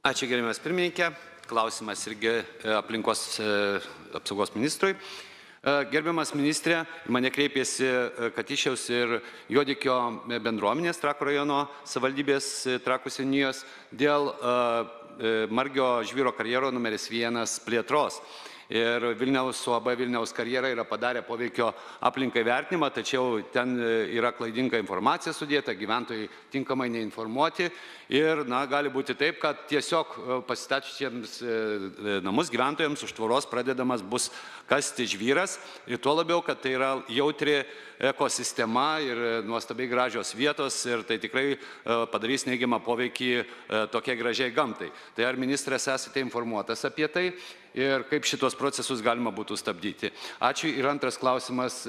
Ačiū, gerbiamas pirmininkė. Klausimas irgi aplinkos apsaugos ministrui. Gerbiamas ministrė, mane kreipėsi Katišiaus ir Jodikio bendruomenės Trakų rajono savivaldybės Trakų seniūnijos dėl Margio žvyro karjero numeris 1 plėtros. Ir Vilniaus UAB Vilniaus karjera yra padarę poveikio aplinkai vertinimą, tačiau ten yra klaidinga informacija sudėta, gyventojai tinkamai neinformuoti ir gali būti taip, kad tiesiog pasitačiusiems namus gyventojams už tvoros pradedamas bus kasti žvyras ir tuo labiau, kad tai yra jautri ekosistema ir nuostabiai gražios vietos ir tai tikrai padarys neigiamą poveikį tokiai gražiai gamtai. Tai ar ministras esate informuotas apie tai ir kaip šitos procesus galima būtų stabdyti? Ačiū. Ir antras klausimas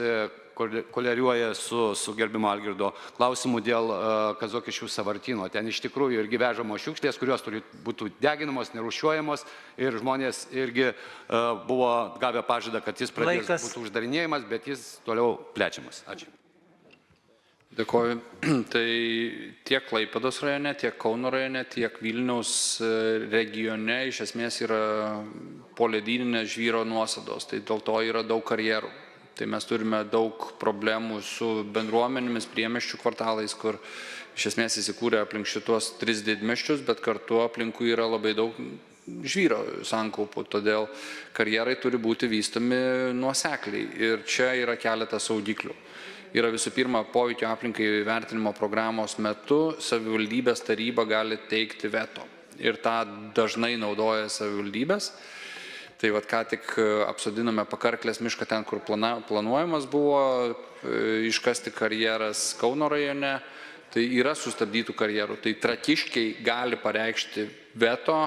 koleriuoja su gerbimo Algirdo klausimu dėl Kazokiškių sąvartyno. Ten iš tikrųjų irgi vežamos šiukšlės, kurios turi būti deginamos, nerūšiuojamos ir žmonės irgi buvo gavę pažadą, kad jis pradės būtų uždarinėjimas, bet jis toliau plečiamas. Ačiū. Dėkoju. Tai tiek Klaipėdos rajone, tiek Kauno rajone, tiek Vilniaus regione iš esmės yra poledyninės žvyro nuosėdos, tai dėl to yra daug karjerų. Tai mes turime daug problemų su bendruomenėmis, priemiesčių kvartalais, kur iš esmės įsikūrė aplink šitos 3 didmiesčius, bet kartu aplinkui yra labai daug žvyro sankaupų, todėl karjerai turi būti vystomi nuosekliai ir čia yra keletas saugiklių. Yra visų pirma poveikio aplinkai vertinimo programos metu savivaldybės taryba gali teikti veto ir tą dažnai naudoja savivaldybės. Tai ką tik apsodinome Pakarklės mišką ten, kur planuojamas buvo iškasti karjeras Kauno rajone, tai yra sustabdytų karjerų. Tai Trakiškiai gali pareikšti veto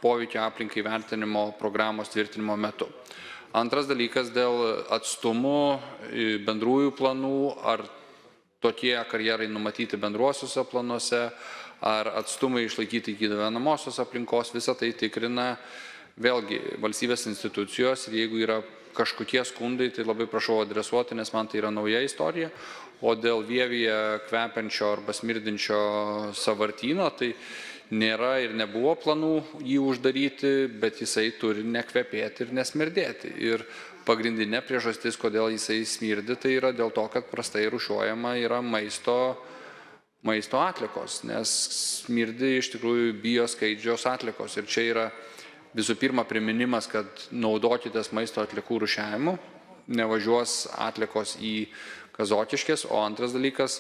poveikio aplinkai vertinimo programos tvirtinimo metu. Antras dalykas dėl atstumų, bendrųjų planų, ar tokie karjerai numatyti bendruosiuose planuose, ar atstumai išlaikyti iki gyvenamosios aplinkos, visą tai tikrina vėlgi valstybės institucijos ir jeigu yra kažkokie skundai, tai labai prašau adresuoti, nes man tai yra nauja istorija. O dėl Vievyje kvepiančio arba smirdinčio sąvartyno, tai nėra ir nebuvo planų jį uždaryti, bet jisai turi nekvepėti ir nesmirdėti. Ir pagrindinė priežastis, kodėl jisai smirdi, tai yra dėl to, kad prastai rūšiuojama yra maisto atliekos, nes smirdi iš tikrųjų bioskaidžios atliekos. Ir čia yra visų pirma priminimas, kad naudokitės maisto atliekų rūšiavimu, nevažiuos atliekos į Kazokiškes, o antras dalykas,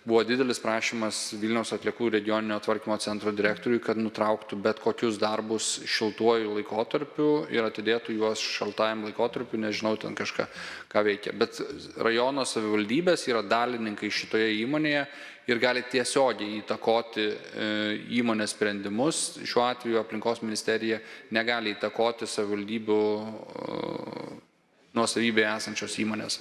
buvo didelis prašymas Vilniaus atliekų regioninio tvarkymo centro direktoriui, kad nutrauktų bet kokius darbus šiltuoju laikotarpiu ir atidėtų juos šaltajam laikotarpiu, nežinau, ten ką veikia. Bet rajono savivaldybės yra dalininkai šitoje įmonėje ir gali tiesiogiai įtakoti įmonės sprendimus. Šiuo atveju aplinkos ministerija negali įtakoti savivaldybių nuosavybėje esančios įmonės.